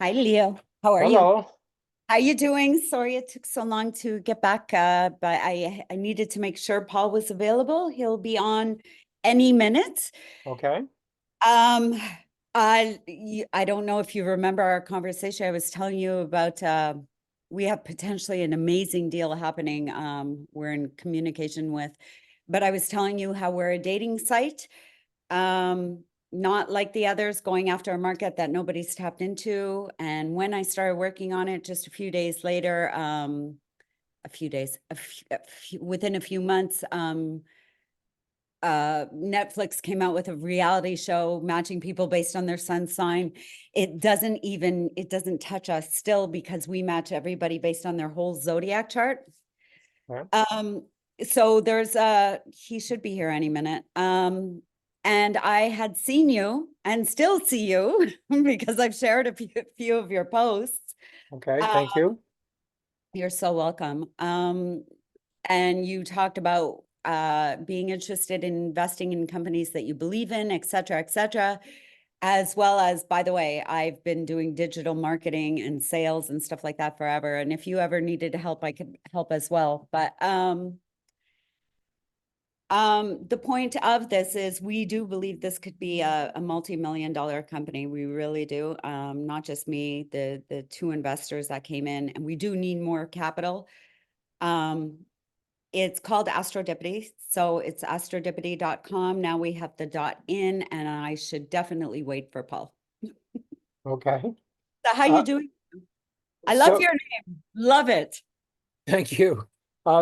Hi, Leo. How are you? Hello. How you doing? Sorry it took so long to get back, but I needed to make sure Paul was available. He'll be on any minute. Okay. Um, I don't know if you remember our conversation. I was telling you about we have potentially an amazing deal happening. We're in communication with, but I was telling you how we're a dating site. Um, Not like the others going after a market that nobody's tapped into. And when I started working on it, just a few days later, a few days, within a few months, Netflix came out with a reality show matching people based on their sun sign. It doesn't touch us still because we match everybody based on their whole zodiac chart. Yeah. Um, so he should be here any minute. And I had seen you and still see you because I've shared few of your posts. Okay. Uh, Thank you. you're so welcome. And you talked about being interested in investing in companies that you believe in, et cetera, as well as, by the way, I've been doing digital marketing and sales and stuff like that forever. And if you ever needed help, I could help as well. But the point of this is we do believe this could be a multi-million-dollar company. We really do. Not just me, the two investors that came in, and we do need more capital. It's called Astrodipity. So it's astrodipity.com. Now we have the .in, and I should definitely wait for Paul. Okay. So how you Uh, doing? I love so your name. Love it. thank you.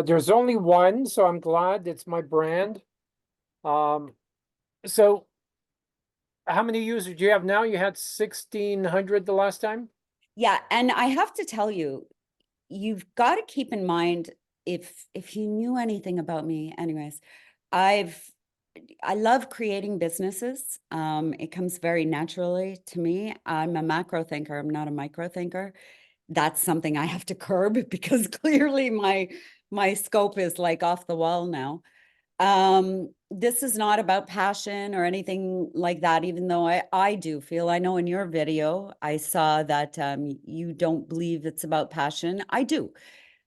There's only one, so I'm glad it's my brand. Um, so how many users do you have now? You had 1,600 the last time? Yeah, and I have to tell you, you've got to keep in mind if you knew anything about me, anyways, I've I love creating businesses. It comes very naturally to me. I'm a macro thinker. I'm not a micro thinker. That's something I have to curb because clearly my scope is like off the wall now. This is not about passion or anything like that, even though I do feel, I know in your video, I saw that you don't believe it's about passion. I do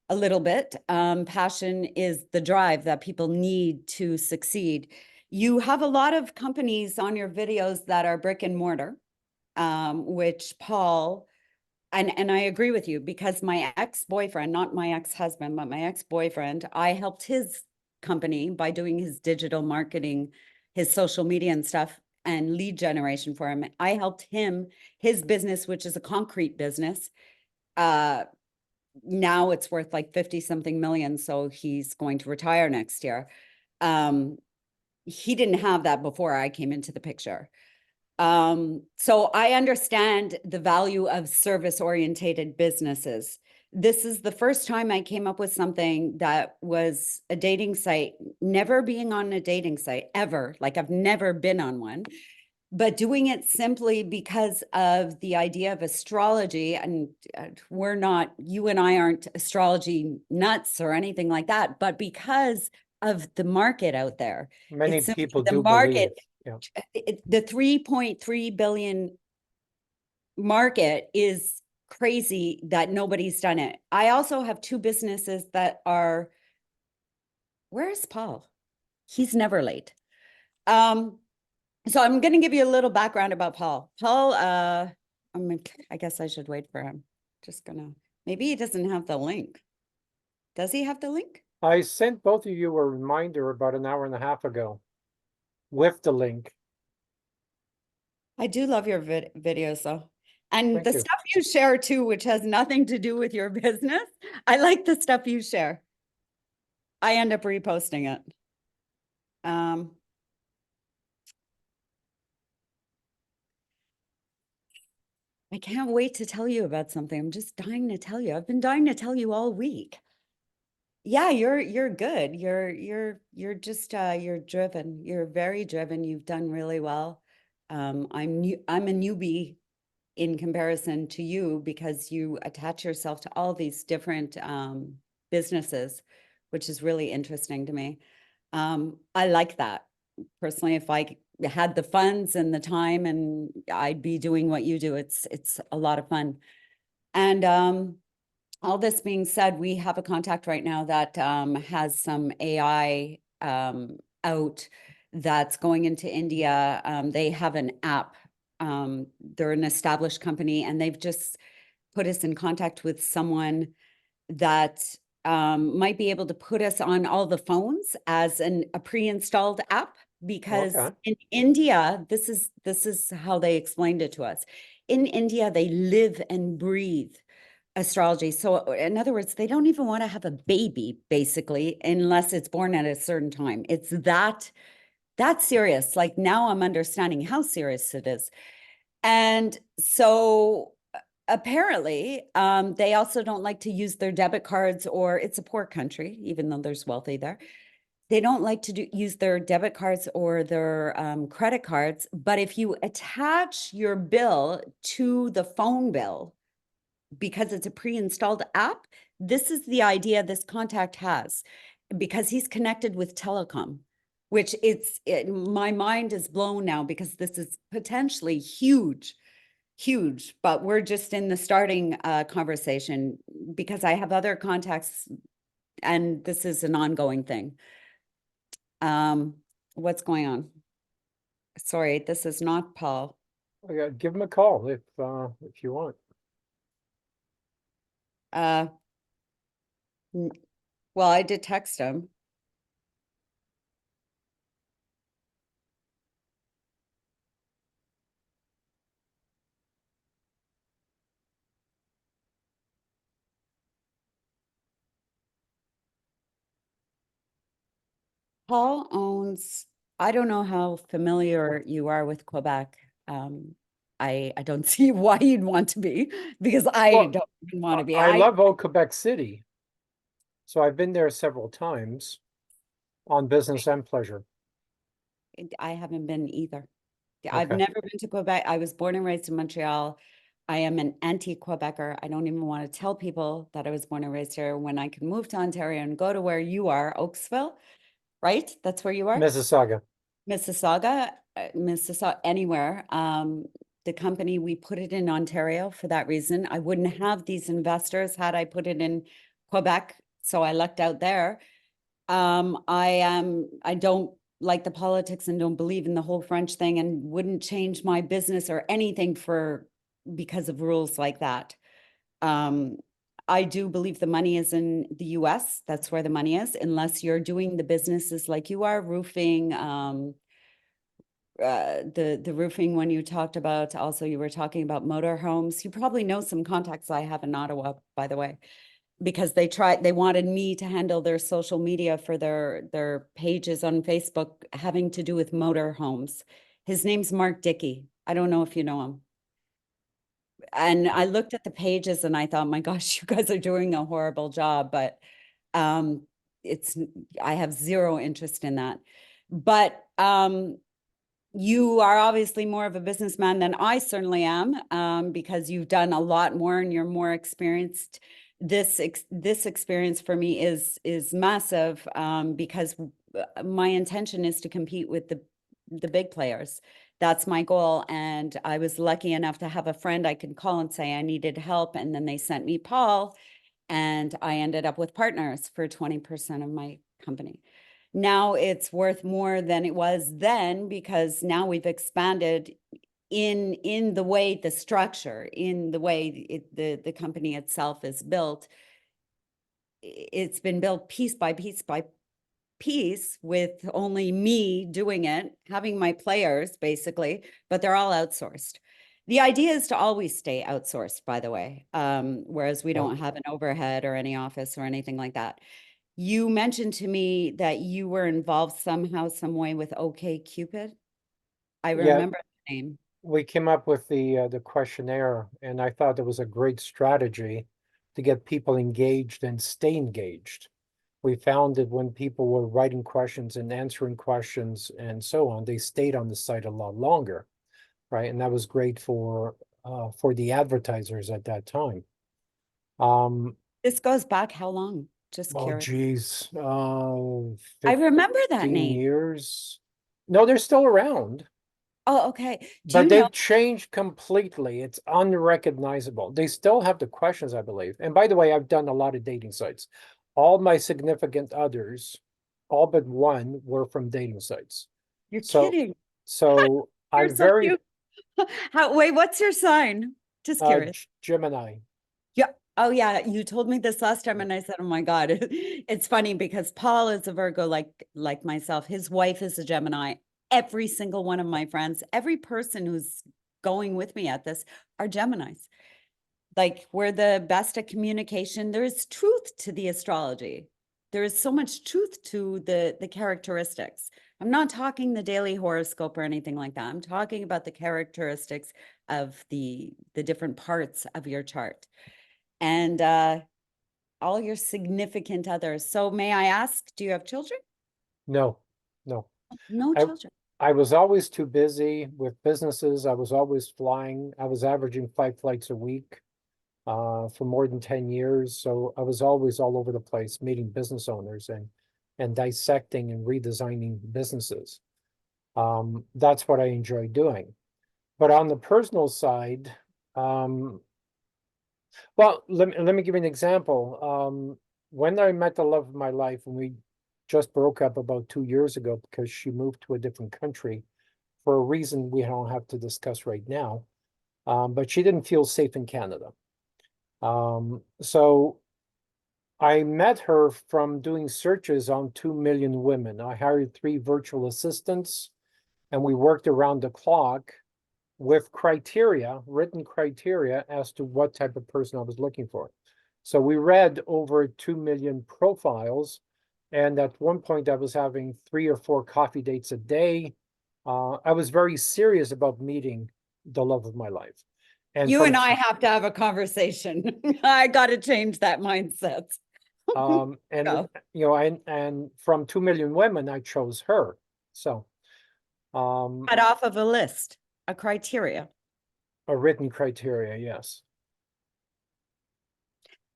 a little bit. Passion is the drive that people need to succeed. You have a lot of companies on your videos that are brick and mortar, which Paul, and I agree with you because my ex-boyfriend, not my ex-husband, but my ex-boyfriend, I helped his company by doing his digital marketing, his social media and stuff and lead generation for him. I helped him, his business, which is a concrete business. Uh, Now it's worth like 50 something million. So he's going to retire next year. Um, he didn't have that before I came into the picture. So I understand the value of service orientated businesses. This is the first time I came up with something that was a dating site, never being on a dating site ever. Like I've never been on one, but doing it simply because of the idea of astrology. And we're not, you and I aren't astrology nuts or anything like that, but because of the market out there. Many It's simply people the do believe market, it. Yeah. the 3.3 billion market is crazy that nobody's done it. I also have two businesses that are, where's Paul? He's never late. Um, So I'm going to give you a little background about Paul. Paul, I guess I should wait for him. Just gonna, maybe he doesn't have the link. Does he have the link? I sent both of you a reminder about an hour and a half ago with the link. I do love your videos though. And Thank the you. stuff you share too, which has nothing to do with your business. I like the stuff you share. I end up reposting it. Um, I can't wait to tell you about something. I'm just dying to tell you. I've been dying to tell you all week. Yeah, you're good. You're just you're driven. You're very driven. You've done really well. I'm a newbie in comparison to you because you attach yourself to all these different businesses, which is really interesting to me. I like that personally. If I had the funds and the time, and I'd be doing what you do. It's a lot of fun. And all this being said, we have a contact right now that has some AI out that's going into India. They have an app. They're an established company, and they've just put us in contact with someone that might be able to put us on all the phones as a pre-installed app, because Okay. in India, this is how they explained it to us. In India, they live and breathe astrology. So in other words, they don't even want to have a baby, basically, unless it's born at a certain time. It's that serious. Like, now I'm understanding how serious it is. And so apparently, they also don't like to use their debit cards, or it's a poor country, even though there's wealthy there. They don't like to use their debit cards or their credit cards. But if you attach your bill to the phone bill, because it's a pre-installed app, this is the idea this contact has, because he's connected with telecom, which my mind is blown now, because this is potentially huge, but we're just in the starting conversation, because I have other contacts and this is an ongoing thing. What's going on? Sorry, this is not Paul. Yeah, give him a call if you want. Uh, well, I did text him. Paul owns, I don't know how familiar you are with Quebec. I don't see why you'd want to be, because I Well, don't even want to be. I love old Quebec City, so I've been there several times on business and pleasure. I haven't been either. I've Okay. never been to Quebec. I was born and raised in Montreal. I am an anti-Quebecer. I don't even want to tell people that I was born and raised here, when I can move to Ontario and go to where you are, Oaksville, right? That's where you are? Mississauga. Mississauga, anywhere. The company, we put it in Ontario for that reason. I wouldn't have these investors had I put it in Quebec, so I lucked out there. I don't like the politics and don't believe in the whole French thing, and wouldn't change my business or anything because of rules like that. Um, I do believe the money is in the US. That's where the money is, unless you're doing the businesses like you are, roofing, the roofing one you talked about. Also, you were talking about motor homes. You probably know some contacts I have in Ottawa, by the way, because they wanted me to handle their social media for their pages on Facebook having to do with motor homes. His name's Mark Dickey. I don't know if you know him. And I looked at the pages and I thought, my gosh, you guys are doing a horrible job, but um it's I have zero interest in that. But you are obviously more of a businessman than I certainly am, because you've done a lot more and you're more experienced. This experience for me is massive, because my intention is to compete with the big players. That's my goal. And I was lucky enough to have a friend I could call and say I needed help. And then they sent me Paul, and I ended up with partners for 20% of my company. Now it's worth more than it was then, because now we've expanded in the way the structure, in the way the company itself is built. It's been built piece by piece by piece, with only me doing it, having my players basically, but they're all outsourced. The idea is to always stay outsourced, by the way, whereas we don't have an overhead or any office or anything like that. You mentioned to me that you were involved somehow, some way with OkCupid. I Yeah, remember the name. we came up with the questionnaire, and I thought it was a great strategy to get people engaged and stay engaged. We found that when people were writing questions and answering questions and so on, they stayed on the site a lot longer, right? And that was great for the advertisers at that time. This goes back how long? Just Oh curious. geez, I remember that 15 name. years. No, they're still around. Oh, okay. Do But you know? they've changed completely. It's unrecognizable. They still have the questions, I believe. And by the way, I've done a lot of dating sites. All my significant others, all but one, were from dating sites. You're So, kidding. so You're I'm so very cute. Wait, what's your sign? Just curious. Gemini. Yeah. Oh, yeah. You told me this last time, and I said, "Oh my God." It's funny because Paul is a Virgo, like myself. His wife is a Gemini. Every single one of my friends, every person who's going with me at this are Geminis. Like we're the best at communication. There is truth to the astrology. There is so much truth to the characteristics. I'm not talking the daily horoscope or anything like that. I'm talking about the characteristics of the different parts of your chart and all your significant others. So may I ask, do you have children? No, no. No I children. I was always too busy with businesses. I was always flying. I was averaging 5 flights a week for more than 10 years. So I was always all over the place meeting business owners and dissecting and redesigning businesses. That's what I enjoy doing. But on the personal side, um, well, let me give you an example. When I met the love of my life, and we just broke up about 2 years ago because she moved to a different country for a reason we don't have to discuss right now. But she didn't feel safe in Canada. So I met her from doing searches on 2 million women. I hired 3 virtual assistants and we worked around the clock with criteria, written criteria as to what type of person I was looking for. So we read over 2 million profiles. And at one point, I was having 3 or 4 coffee dates a day. I was very serious about meeting the love of my life. And You from and I have to have a conversation. I got to change that mindset. and Go. and from 2 million women, I chose her. So Cut off of a list, a criteria. a written criteria, yes.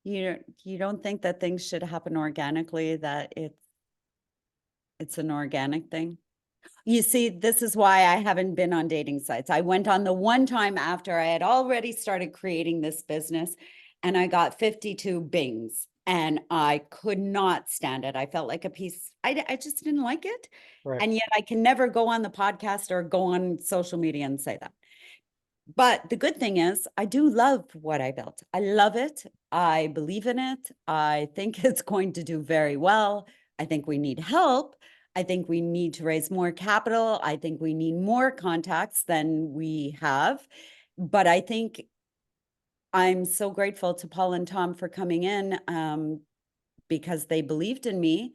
You don't think that things should happen organically, that it's an organic thing? You see, this is why I haven't been on dating sites. I went on the one time after I had already started creating this business and I got 52 bings and I could not stand it. I felt like a piece, I just didn't like it. Right. And yet I can never go on the podcast or go on social media and say that. But the good thing is, I do love what I built. I love it. I believe in it. I think it's going to do very well. I think we need help. I think we need to raise more capital. I think we need more contacts than we have. But I think I'm so grateful to Paul and Tom for coming in because they believed in me.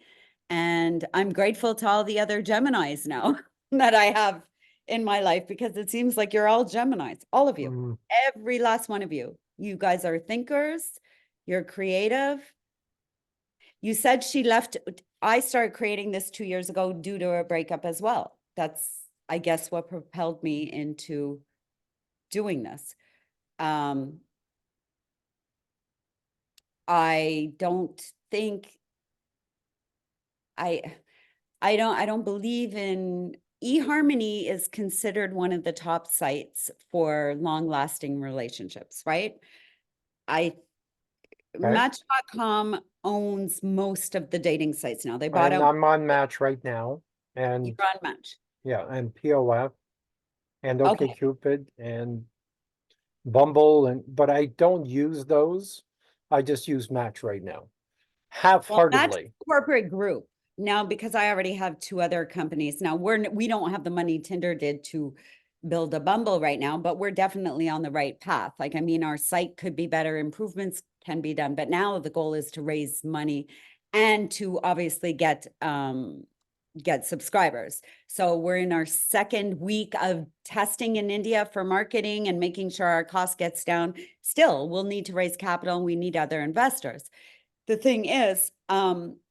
And I'm grateful to all the other Geminis now that I have in my life because it seems like you're all Geminis, all of you, Mm, every last one of you. You guys are thinkers, you're creative. You said she left. I started creating this 2 years ago due to a breakup as well. That's, I guess, what propelled me into doing this. Um, I don't think I I don't believe in eHarmony is considered one of the top sites for long-lasting relationships, right? I okay. Match.com owns most of the dating sites now. They bought And out I'm on Match right now. you're And on Match. yeah, and POF and Okay. OkCupid and Bumble but I don't use those. I just use Match right now. Well, Match is Half-heartedly. a corporate group. Now, because I already have 2 other companies. Now we don't have the money Tinder did to build a Bumble right now, but we're definitely on the right path. Like, I mean, our site could be better, improvements can be done, but now the goal is to raise money and to obviously get subscribers. So we're in our second week of testing in India for marketing and making sure our cost gets down. Still, we'll need to raise capital and we need other investors. The thing is,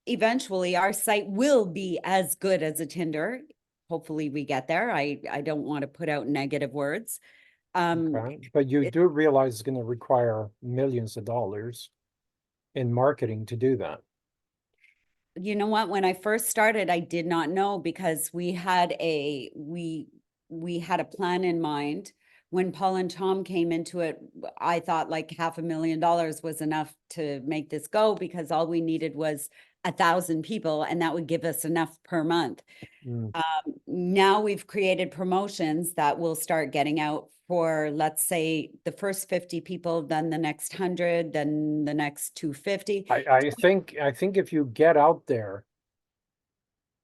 eventually our site will be as good as a Tinder. Hopefully we get there. I don't want to put out negative words. Okay. But you It, do realize it's going to require millions of dollars in marketing to do that. you know what? When I first started, I did not know because we we had a plan in mind. When Paul and Tom came into it, I thought like $500,000 was enough to make this go, because all we needed was 1,000 people, and that would give us enough per month. Mm. Now we've created promotions that will start getting out for, let's say, the first 50 people, then the next 100, then the next 250. I think if you get out there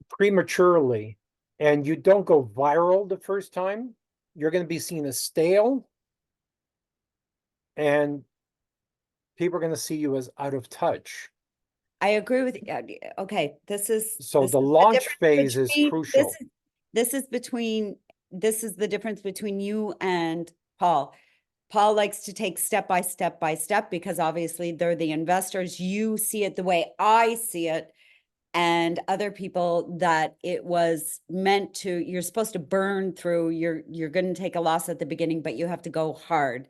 prematurely and you don't go viral the first time, you're going to be seen as stale, and people are going to see you as out of touch. I agree with, okay, So the launch phase is crucial. This is the difference between you and Paul. Paul likes to take step by step by step, because obviously they're the investors. You see it the way I see it, and other people that it was meant to, you're supposed to burn through, you're going to take a loss at the beginning, but you have to go hard.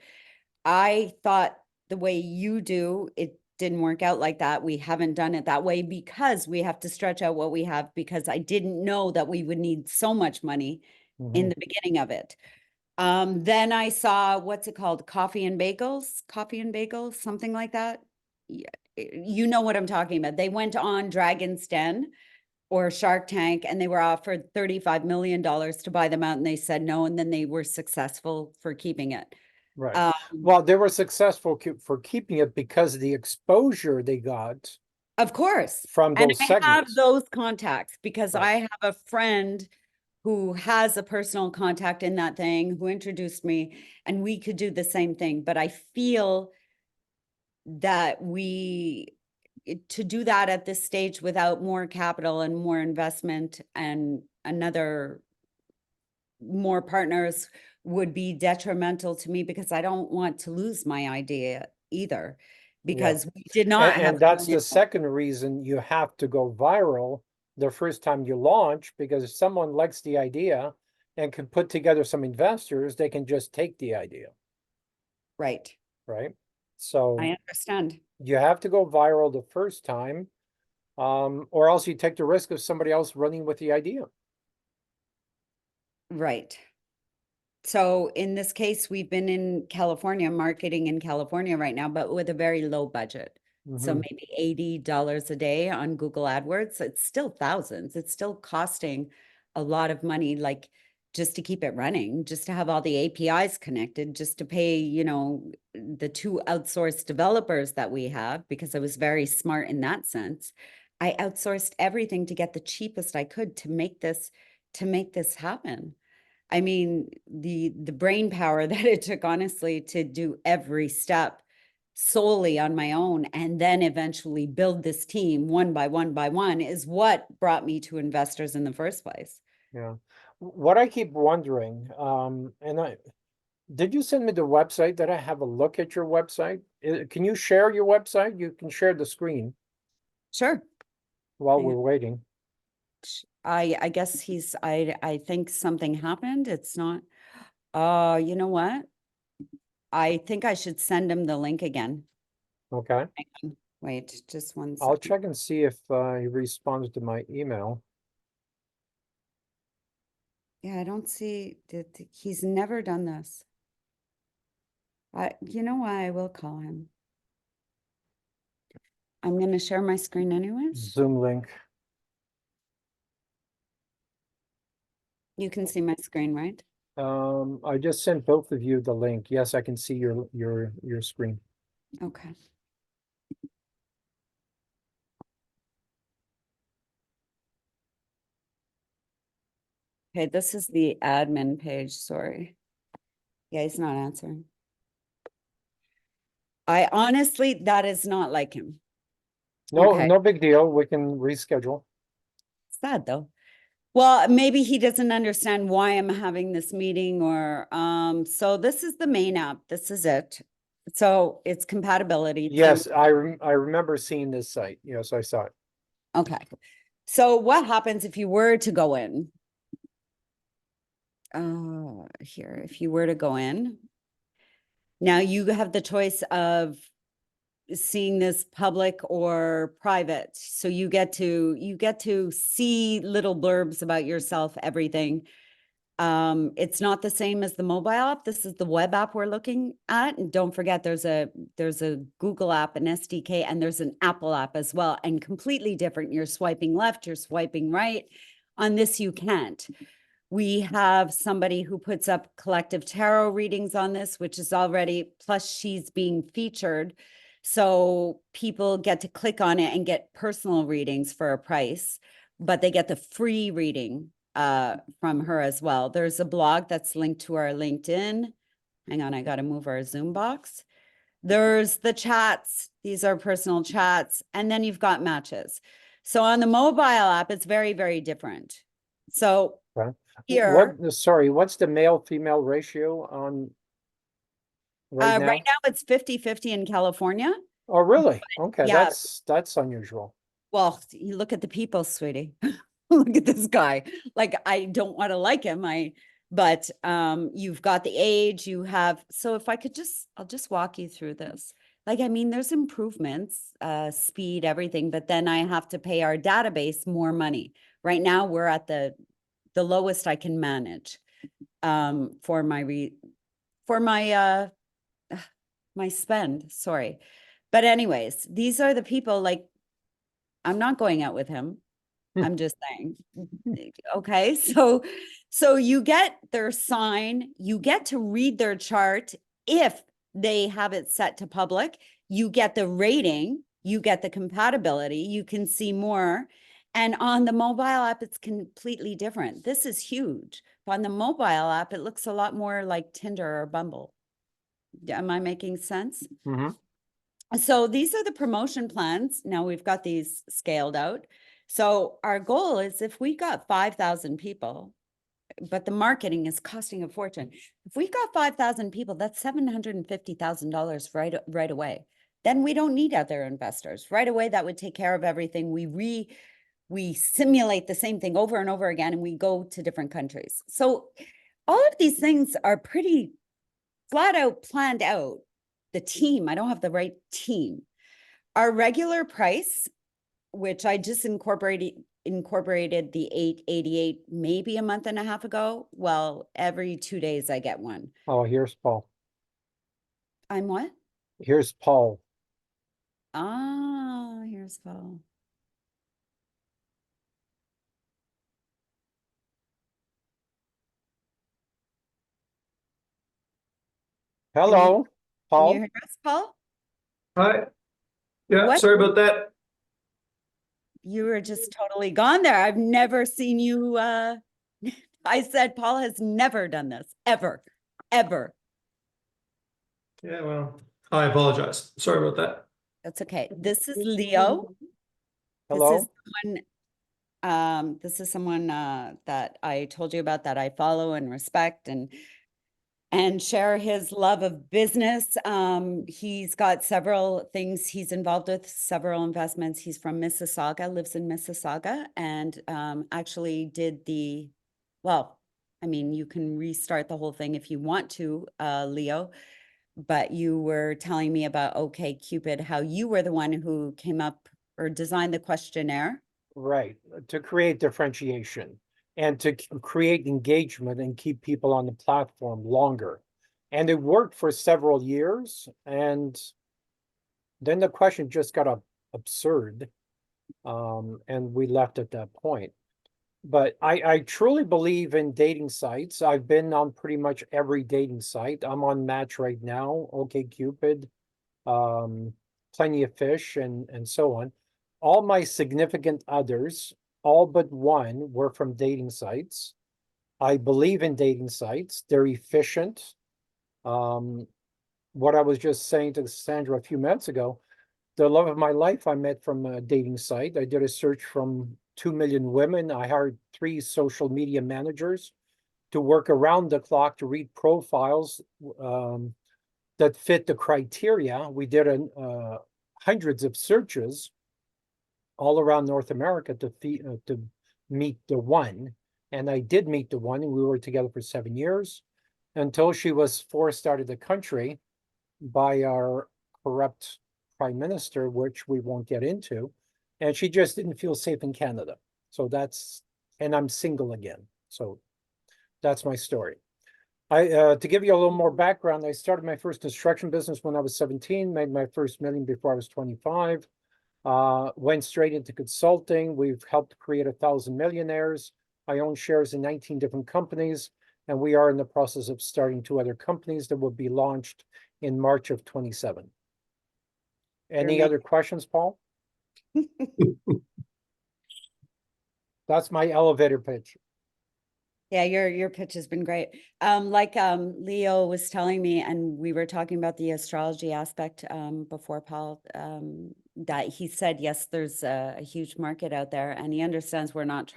I thought the way you do, it didn't work out like that. We haven't done it that way because we have to stretch out what we have, because I didn't know that we would need so much money in the beginning of it. Then I saw, what's it called? Coffee and bagels, something like that. Yeah, you know what I'm talking about. They went on Dragon's Den or Shark Tank, and they were offered $35 million to buy them out, and they said no, and then they were successful for keeping it. Right. Well, they were successful for keeping it because of the exposure they got Of course. from And those I have segments. those contacts because Right. I have a friend who has a personal contact in that thing, who introduced me, and we could do the same thing. But I feel that to do that at this stage without more capital and more investment and more partners would be detrimental to me, because I don't want to lose my idea either, because we did not have. And that's the second reason you have to go viral the first time you launch, because if someone likes the idea and can put together some investors, they can just take the idea, Right. right? So I understand. you have to go viral the first time, or else you take the risk of somebody else running with the idea. Right. So in this case, we've been in California, marketing in California right now, but with a very low budget. So Mhm. maybe $80 a day on Google AdWords. It's still thousands. It's still costing a lot of money, like just to keep it running, just to have all the APIs connected, just to pay, the 2 outsourced developers that we have, because I was very smart in that sense. I outsourced everything to get the cheapest I could to make this happen. I mean, the brain power that it took, honestly, to do every step solely on my own, and then eventually build this team one by one by one, is what brought me to investors in the first place. Yeah. What I keep wondering, did you send me the website? Did I have a look at your website? Can you share your website? You can share the screen Sure. while Hang we're waiting. I guess I think something happened. It's not, you know what? I think I should send him the link again. Okay. Hang on. Wait, just one I'll second. check and see if he responds to my email. Yeah, I don't see that he's never done this. You know why? I will call him. I'm going to share my screen anyways. Zoom link. You can see my screen, right? I just sent both of you the link. Yes, I can see your screen. Okay. Okay, this is the admin page. Sorry. Yeah, he's not answering. I honestly, that is not like him. No, Okay. no big deal. We can reschedule. Sad though. Well, maybe he doesn't understand why I'm having this meeting, or so this is the main app. This is it. So it's compatibility. Yes, I remember seeing this site. Yes, I saw it. Okay. So what happens if you were to go in? Here, if you were to go in, now you have the choice of seeing this public or private. So you get to see little blurbs about yourself, everything. It's not the same as the mobile app. This is the web app we're looking at. And don't forget, there's a Google app, an SDK, and there's an Apple app as well, and completely different. You're swiping left, you're swiping right. On this, you can't. We have somebody who puts up collective tarot readings on this, which is already, plus she's being featured. So people get to click on it and get personal readings for a price, but they get the free reading from her as well. There's a blog that's linked to our LinkedIn. Hang on, I got to move our Zoom box. There's the chats. These are personal chats. And then you've got matches. So on the mobile app, it's very, very different. So Okay. here, Sorry, what's the male-female ratio on right now? right now it's 50-50 in California. Oh, really? Okay, Yeah. that's unusual. Well, you look at the people, sweetie. Look at this guy. Like, I don't want to like him. But you've got the age, you have, so if I could I'll just walk you through this. Like, I mean, there's improvements, speed, everything, but then I have to pay our database more money. Right now, we're at the lowest I can manage for my my spend, sorry. But anyways, these are the people, like, I'm not going out with him. I'm just saying. Okay, so you get their sign, you get to read their chart if they have it set to public, you get the rating, you get the compatibility, you can see more. And on the mobile app, it's completely different. This is huge. On the mobile app, it looks a lot more like Tinder or Bumble. Am I making sense? Mm-hmm. So these are the promotion plans. Now we've got these scaled out. So our goal is if we got 5,000 people, but the marketing is costing a fortune. If we got 5,000 people, that's $750,000 right away. Then we don't need other investors. Right away, that would take care of everything. We simulate the same thing over and over again, and we go to different countries. So all of these things are pretty flat out planned out. The team, I don't have the right team. Our regular price, which I just incorporated the 888 maybe a month and a half ago. Well, every 2 days I get one. Oh, here's Paul. I'm what? Here's Paul. Ah, here's Paul. Hello, Can Paul. you hear us, Paul? Hi. Yeah, What? sorry about that. You were just totally gone there. I've never seen you. I said Paul has never done this, ever, ever. Yeah, well, I apologize. Sorry about that. That's okay. This is Leo. Hello. This is someone that I told you about, that I follow and respect and share his love of business. He's got several things he's involved with, several investments. He's from Mississauga, lives in Mississauga, and actually did well, I mean, you can restart the whole thing if you want to, Leo, but you were telling me about OkCupid, how you were the one who came up or designed the questionnaire. Right, to create differentiation and to create engagement and keep people on the platform longer. And it worked for several years, and then the question just got absurd, and we left at that point. But I truly believe in dating sites. I've been on pretty much every dating site. I'm on Match right now, OkCupid, Plenty of Fish, and so on. All my significant others, all but one, were from dating sites. I believe in dating sites. They're efficient. What I was just saying to Sandra a few minutes ago, the love of my life I met from a dating site. I did a search from 2 million women. I hired 3 social media managers to work around the clock to read profiles that fit the criteria. We did hundreds of searches all around North America to meet the one. And I did meet the one, and we were together for 7 years until she was forced out of the country by our corrupt prime minister, which we won't get into. And she just didn't feel safe in Canada. So and I'm single again. So That's my story. To give you a little more background, I started my first construction business when I was 17, made my first million before I was 25. Went straight into consulting. We've helped create 1,000 millionaires. I own shares in 19 different companies, and we are in the process of starting 2 other companies that will be launched in March of 27. Any other questions, Paul? That's my elevator pitch. Yeah, your pitch has been great. Leo was telling me, and we were talking about the astrology aspect before, Paul, that he said, yes, there's a huge market out there, and he understands we're not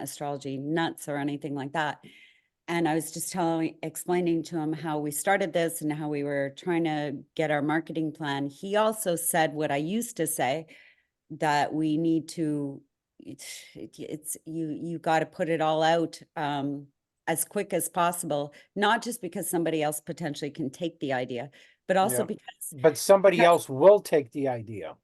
astrology nuts or anything like that. And I was just explaining to him how we started this and how we were trying to get our marketing plan. He also said what I used to say, that we need to, you got to put it all out as quick as possible, not just because somebody else potentially can take the idea, but also Yeah. because, But somebody else will take the idea.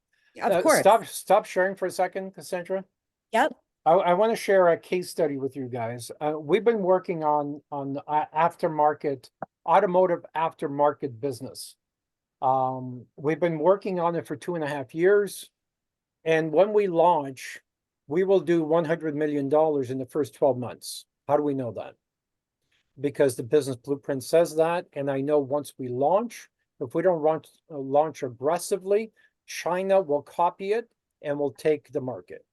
of course. Stop sharing for a second, Cassandra. Yep. I want to share a case study with you guys. We've been working on aftermarket, automotive aftermarket business. We've been working on it for 2.5 years. And when we launch, we will do $100 million in the first 12 months. How do we know that? Because the business blueprint says that. And I know once we launch, if we don't launch aggressively, China will copy it and will take the market.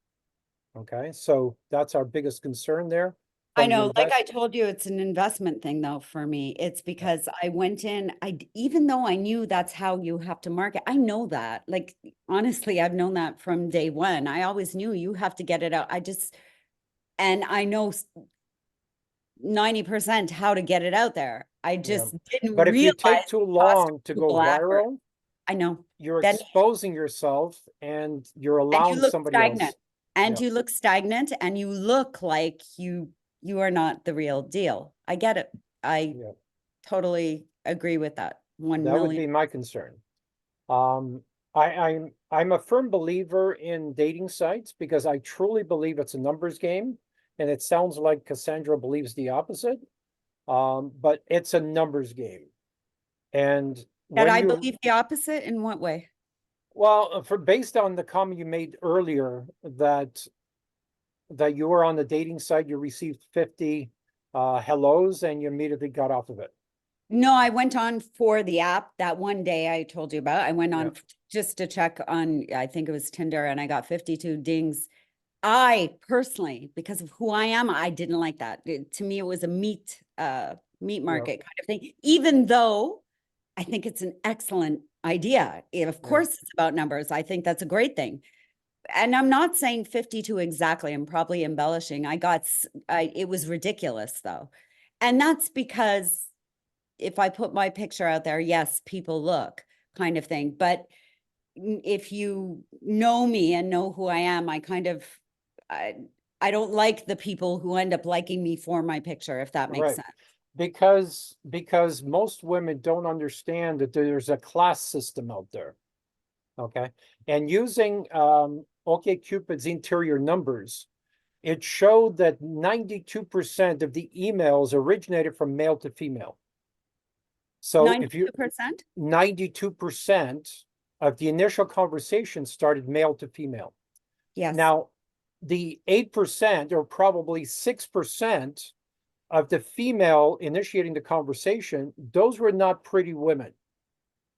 Okay, so that's our biggest concern there. I know, like I told you, it's an investment thing though for me. It's because I went in, even though I knew that's how you have to market, I know that. Like, honestly, I've known that from day one. I always knew you have to get it out. And I know 90% how to get it out there. I just didn't But if you realize take too long to go people after. viral, I know. you're Then- exposing yourself and you're And allowing you look somebody stagnant. else. And Yeah. you look stagnant and you look like you are not the real deal. I get it. I Yeah. totally agree with that. 1 That would million. be my concern. I'm a firm believer in dating sites because I truly believe it's a numbers game, and it sounds like Cassandra believes the opposite. But it's a numbers game. And That when I you, believe the opposite in what way? well, based on the comment you made earlier that you were on the dating site, you received 50 hellos and you immediately got off of it. No, I went on for the app that one day I told you about. I went on Yeah. just to check on, I think it was Tinder, and I got 52 dings. I personally, because of who I am, I didn't like that. To me, it was a meat market kind of thing, even though I think it's an excellent idea. Of course, it's about numbers. I think that's a great thing. And I'm not saying 52 exactly. I'm probably embellishing. It was ridiculous though. And that's because if I put my picture out there, yes, people look kind of thing. But if you know me and know who I am, I don't like the people who end up liking me for my picture, if that makes Right. sense. Because most women don't understand that there's a class system out there. Okay. And using OkCupid's interior numbers, it showed that 92% of the emails originated from male to female. So if you 92%? 92% of the initial conversation started male to female. Yes. Now, the 8% or probably 6% of the female initiating the conversation, those were not pretty women.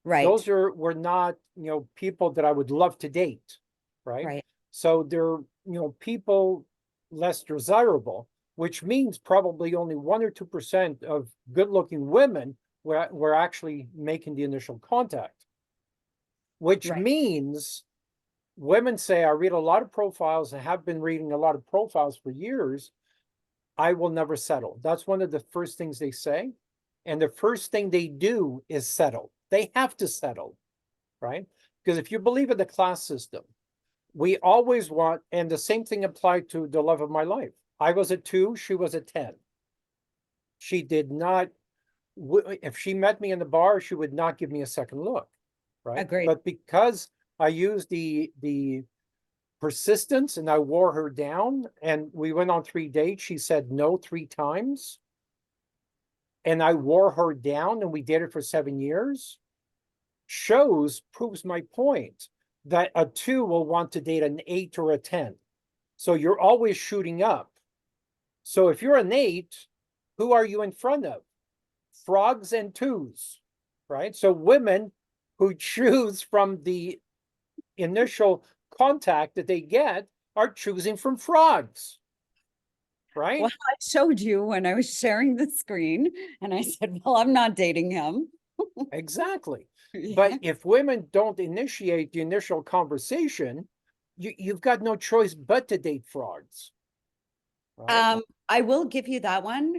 Right. Those were not, people that I would love to date, right? Right. So they're, people less desirable, which means probably only 1 or 2% of good-looking women were actually making the initial contact, which Right. means women say, I read a lot of profiles and have been reading a lot of profiles for years. I will never settle. That's one of the first things they say. And the first thing they do is settle. They have to settle, right? Because if you believe in the class system, we always want, and the same thing applied to the love of my life. I was a 2, she was a 10. She did not, if she met me in the bar, she would not give me a second look, right? Agreed. But because I used the persistence and I wore her down and we went on 3 dates, she said no 3 times. and I wore her down and we dated for 7 years, proves my point that a 2 will want to date an 8 or a 10. So you're always shooting up. So if you're an 8, who are you in front of? Frogs and 2s, right? So women who choose from the initial contact that they get are choosing from frogs, right? Well, I showed you when I was sharing the screen and I said, well, I'm not dating him. Exactly. Yeah. But if women don't initiate the initial conversation, you've got no choice but to date frogs. Right? I will give you that one.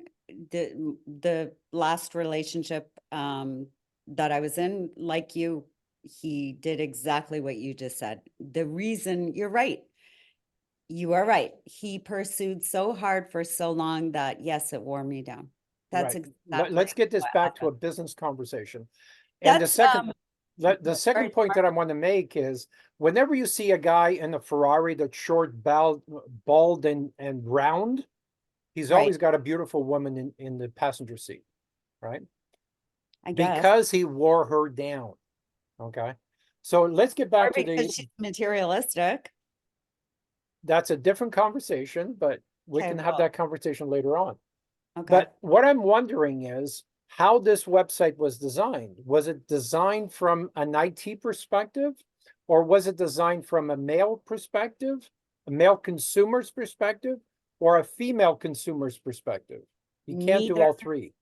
The last relationship that I was in, like you, he did exactly what you just said. The reason, you're right. You are right. He pursued so hard for so long that yes, it wore me down. That's Right. exactly Let's get this what back to a happened. business conversation. And the That's second, the sorry, second point that I want to make is whenever you see a guy in a Ferrari that's short, bald and round, he's right. always got a beautiful woman in the passenger seat, right? I guess. Because he wore her down. Okay. So let's get Or back to because the, she's materialistic. that's a different conversation, but we Okay, can have well, that conversation later on. okay. But what I'm wondering is how this website was designed. Was it designed from an IT perspective, or was it designed from a male perspective, a male consumer's perspective, or a female consumer's perspective? You can't do Neither, all three.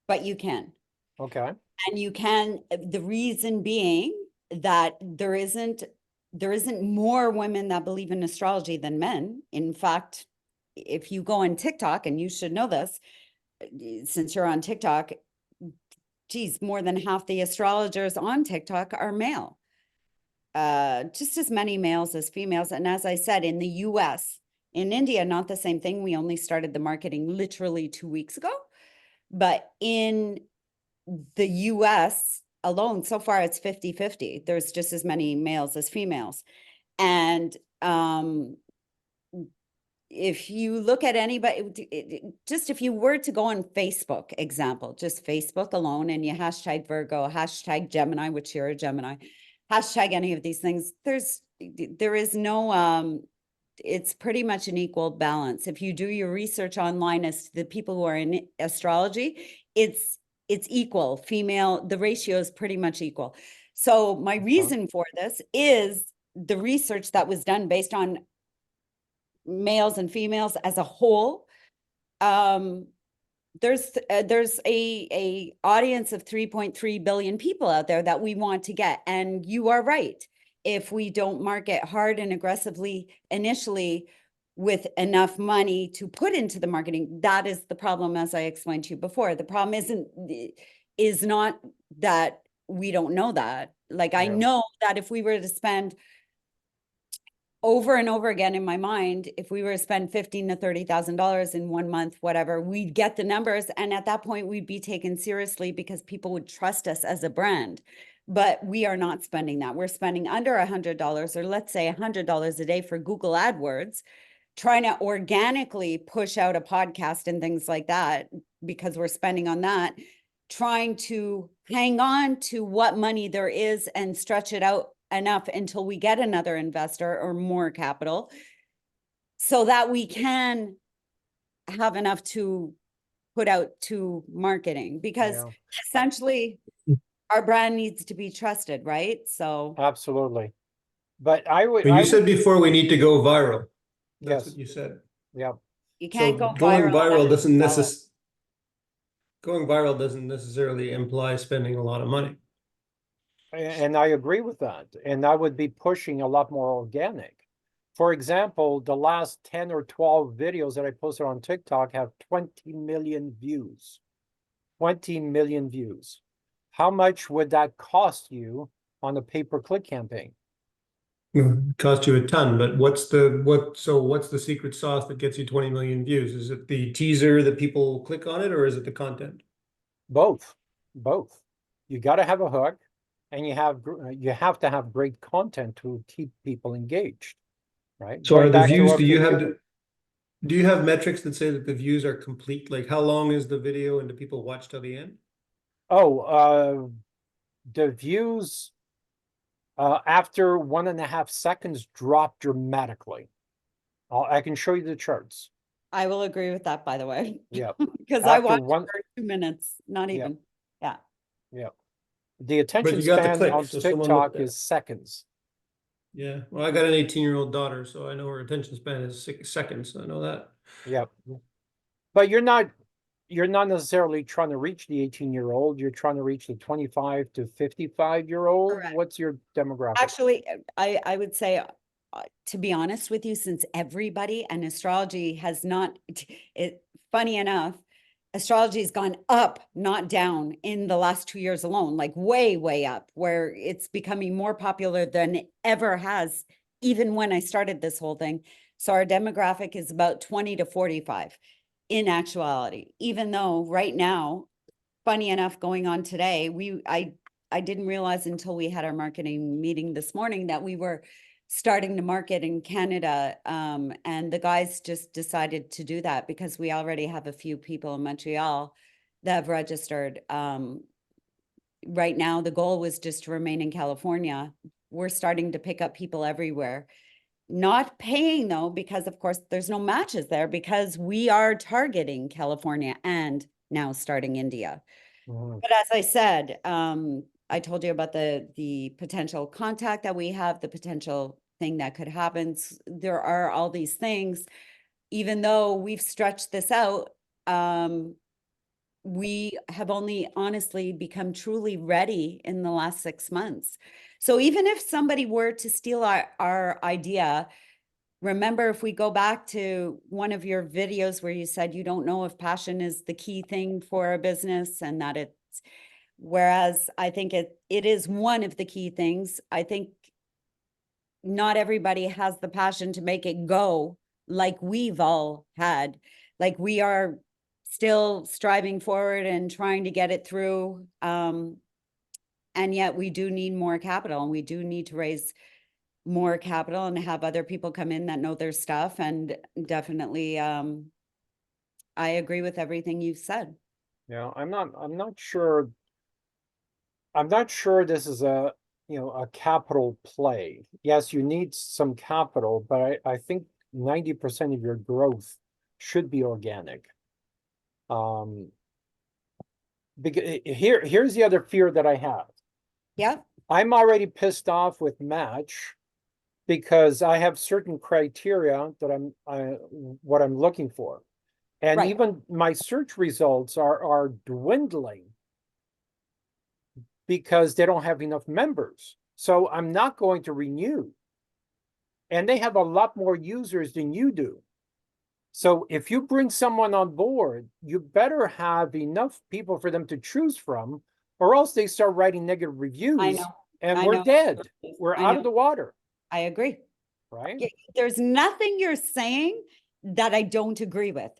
but you can. Okay. And you can, the reason being that there isn't more women that believe in astrology than men. In fact, if you go on TikTok, and you should know this, since you're on TikTok, geez, more than half the astrologers on TikTok are male. Just as many males as females. And as I said, in the US, in India, not the same thing. We only started the marketing literally 2 weeks ago. But in the US alone, so far it's 50-50. There's just as many males as females. And if you look at anybody, just if you were to go on Facebook, example, just Facebook alone, and you hashtag Virgo, hashtag Gemini, which you're a Gemini, hashtag any of these things, there is no, it's pretty much an equal balance. If you do your research online as to the people who are in astrology, it's equal, female, the ratio is pretty much equal. So my reason for this is the research that was done based on males and females as a whole. There's a audience of 3.3 billion people out there that we want to get. And you are right. If we don't market hard and aggressively initially with enough money to put into the marketing, that is the problem, as I explained to you before. The problem is not that we don't know that. Like, I know that if we were to spend over and over again in my mind, if we were to spend $15,000 to $30,000 in 1 month, whatever, we'd get the numbers. And at that point, we'd be taken seriously because people would trust us as a brand. But we are not spending that. We're spending under $100, or let's say $100 a day for Google AdWords, trying to organically push out a podcast and things like that, because we're spending on that, trying to hang on to what money there is and stretch it out enough until we get another investor or more capital, so that we can have enough to put out to marketing, because essentially our brand needs to be trusted, right? So Absolutely. But I would, But you said before we need to go viral. That's Yes. what you said. yeah, you can't So go going viral without doesn't selling. necessarily imply spending a lot of money. and I agree with that. And I would be pushing a lot more organic. For example, the last 10 or 12 videos that I posted on TikTok have 20 million views. 20 million views. How much would that cost you on a pay-per-click campaign? It cost you a ton, but what's the secret sauce that gets you 20 million views? Is it the teaser that people click on it, or is it the content? Both. You got to have a hook, and you have to have great content to keep people engaged, right? So Going are the back to views, our do you have pay-per- Do you have metrics that say that the views are complete? Like how long is the video and do people watch till the end? Oh, the views after 1.5 seconds drop dramatically. I can show you the charts. I will agree with that, by the way. Yeah, Because I After watched one- for 2 minutes, not Yeah. even. Yeah. yeah. The attention you got the span click, on so someone looked TikTok at it. is seconds. Yeah, well, I got an 18-year-old daughter, so I know her attention span is 6 seconds. So I know that. Yeah. But you're not necessarily trying to reach the 18-year-old. You're trying to reach the 25 to 55-year-old. Correct. What's your demographic? Actually, I would say, to be honest with you, since everybody and astrology has not, funny enough, astrology has gone up, not down in the last 2 years alone, like way, way up, where it's becoming more popular than it ever has, even when I started this whole thing. So our demographic is about 20 to 45 in actuality, even though right now, funny enough, going on today, I didn't realize until we had our marketing meeting this morning that we were starting to market in Canada. And the guys just decided to do that because we already have a few people in Montreal that have registered. Right now, the goal was just to remain in California. We're starting to pick up people everywhere. Not paying though, because of course there's no matches there because we are targeting California and now starting India. Mhm. But as I said, I told you about the potential contact that we have, the potential thing that could happen. There are all these things, even though we've stretched this out, we have only honestly become truly ready in the last 6 months. So even if somebody were to steal our idea, remember, if we go back to one of your videos where you said you don't know if passion is the key thing for a business and that it's, whereas I think it is one of the key things. I think not everybody has the passion to make it go like we've all had. Like we are still striving forward and trying to get it through. And yet we do need more capital and we do need to raise more capital and have other people come in that know their stuff. And definitely, I agree with everything you've said. Yeah, I'm not sure. I'm not sure this is a capital play. Yes, you need some capital, but I think 90% of your growth should be organic. Because here's the other fear that I have. Yeah. I'm already pissed off with Match because I have certain criteria that what I'm looking for. And Right. even my search results are dwindling because they don't have enough members. So I'm not going to renew. And they have a lot more users than you do. So if you bring someone on board, you better have enough people for them to choose from, or else they start writing negative reviews. I know. And I we're know. dead. We're I out know. of the water, I agree. right? There's nothing you're saying that I don't agree with.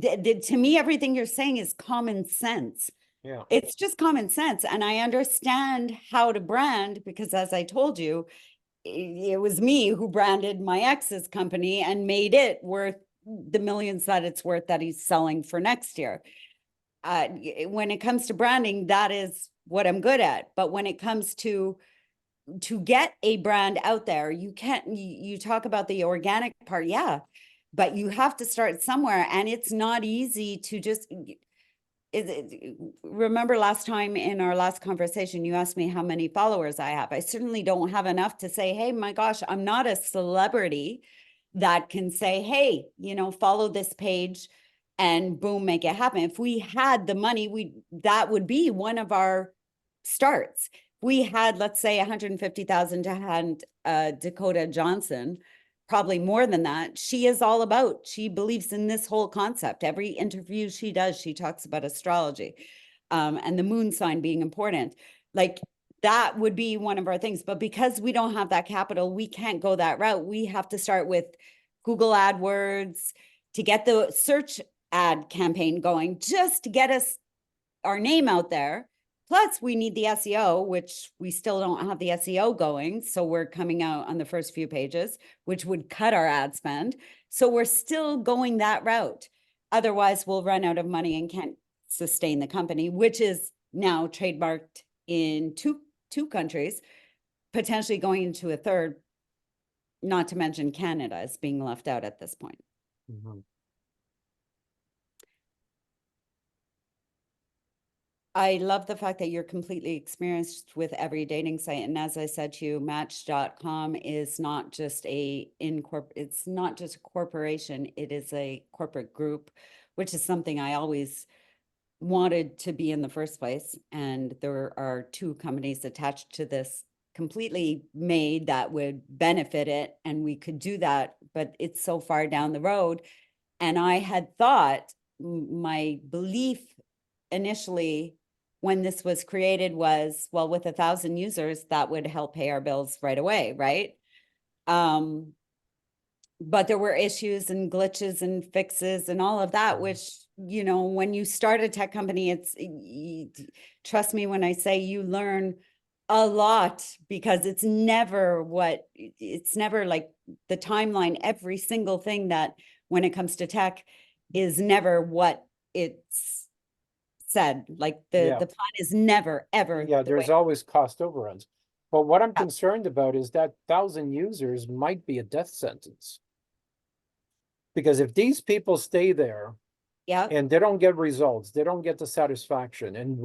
To me, everything you're saying is common sense. Yeah. It's just common sense. And I understand how to brand because as I told you, it was me who branded my ex's company and made it worth the millions that it's worth that he's selling for next year. When it comes to branding, that is what I'm good at. But when it comes to get a brand out there, you can't, you talk about the organic part. Yeah, but you have to start somewhere and it's not easy to just, remember last time in our last conversation, you asked me how many followers I have. I certainly don't have enough to say, hey, my gosh, I'm not a celebrity that can say, hey, follow this page and boom, make it happen. If we had the money, that would be one of our starts. We had, let's say, 150,000 to hand Dakota Johnson, probably more than that. She believes in this whole concept. Every interview she does, she talks about astrology and the moon sign being important. Like that would be one of our things. But because we don't have that capital, we can't go that route. We have to start with Google AdWords to get the search ad campaign going, just to get us our name out there. Plus, we need the SEO, which we still don't have the SEO going. So we're coming out on the first few pages, which would cut our ad spend. So we're still going that route. Otherwise, we'll run out of money and can't sustain the company, which is now trademarked in two countries, potentially going into a third, not to mention Canada is being left out at this point. Mhm. I love the fact that you're completely experienced with every dating site. And as I said to you, Match.com is not just it's not just a corporation, it is a corporate group, which is something I always wanted to be in the first place. And there are two companies attached to this completely made that would benefit it. And we could do that, but it's so far down the road. And I had thought, my belief initially when this was created was, well, with 1,000 users, that would help pay our bills right away, right? But there were issues and glitches and fixes and all of that, which, you know, when you start a tech company, trust me when I say you learn a lot, because it's never like the timeline, every single thing that when it comes to tech is never what it's said. Like Yeah. the plan is never, ever. Yeah, the there's way- always cost overruns. But what I'm Yeah. concerned about is that 1,000 users might be a death sentence. Because if these people stay there Yeah, and they don't get results, they don't get the satisfaction, and